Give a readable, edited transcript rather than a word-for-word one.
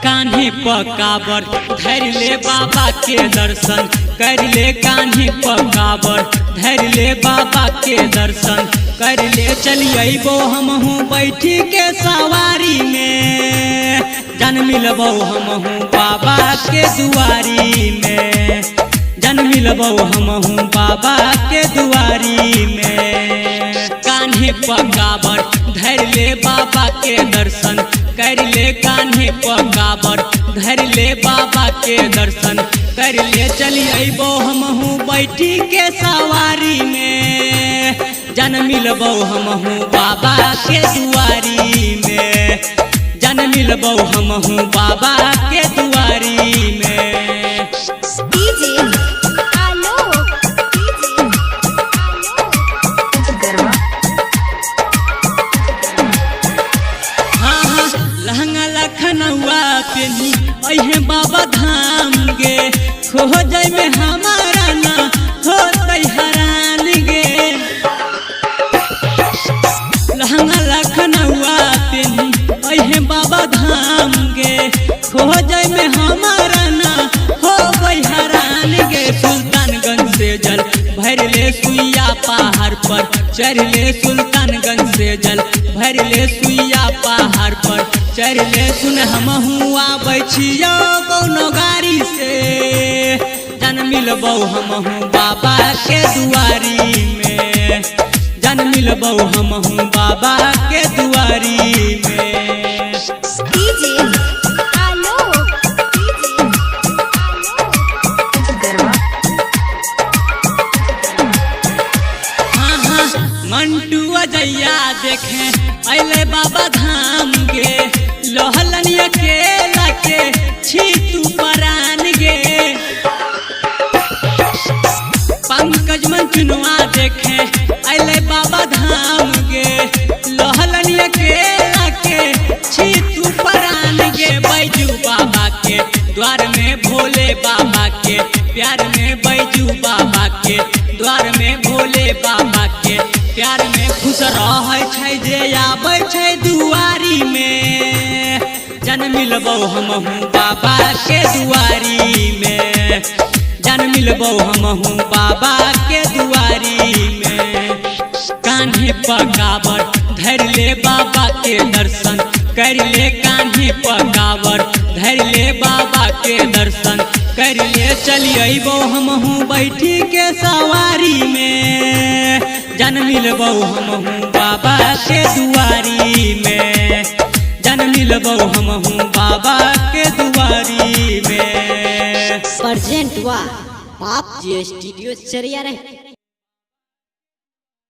कान्हे पकाबर धर ले बाबा के दर्शन कर ले। कान्हे पकाबर धर ले बाबा के दर्शन कर ले। चलिए हमहू बैठी के सवारी में जन मिलबो हमहू बाबा के दुआरी में। जन मिलबो हमहू बाबा के दुआरी में। कान्हे पकाबर धर ले बाबा के दर्शन कर ले। कान्हे पकाबर धर ले बाबा के दर्शन कर ले। चलिए हमहू बैठी के सवारी में जन मिलबो हमहू बाबा के दुआरी में। जन मिलबो हमहू बाबा के दुआरी में। डीजे आलोक गरबा। हाँ लहंगा लखनऊआ पेनी अहे बाबा धाम गे। खो जाय में हमारा ना हो हैरान गे। लहंगा लखनऊआ पेनी अहे बाबा धाम गे। खो जाय में हमारा ना हो हैरान गे। सुल्तानगंज से जल भर ले सुइया पहाड़ पर चढ़ ले। सुल्तानगंज से जल भर ले सुइया पहाड़ पर चढ़ ले। सुन हमहू आबै छियो कौनो गाड़ी से जन मिलबो हमहू बाबा के दुआरी में। जन मिलबो हमहू बाबा के दुआरी में। डीजे आलोक गरबा। हाँ मंटू अजैया देखे अले बाबा धाम गे। लोहलनिया के लाके छी तू परान गे। पंकज मंचुनुआ देखे अले बाबा धाम गे। लोहलनिया के लाके छी तू परान गे। बैजू बाबा के द्वार में भोले बाबा के प्यार में। बैजू बाबा के द्वार में भोले बाबा के प्यार में। खुश रह जे आबै छै दुआरी में जन मिलबो हमहू बाबा के दुआरी में। जन मिलबो हमहू बाबा के दुआरी में। कान्हे पकाबर धर ले बाबा के दर्शन कर ले। कान्हे पकाबर धर ले बाबा के दर्शन कर ले। चलिए हमहू बैठी के सवारी में जन मिलबो हमहू बाबा के दुआरी में। जन मिलबो हमहू बाबा के दुआरी में। प्रेजेंट हुआ बाप जी स्टूडियो चरिया रहे।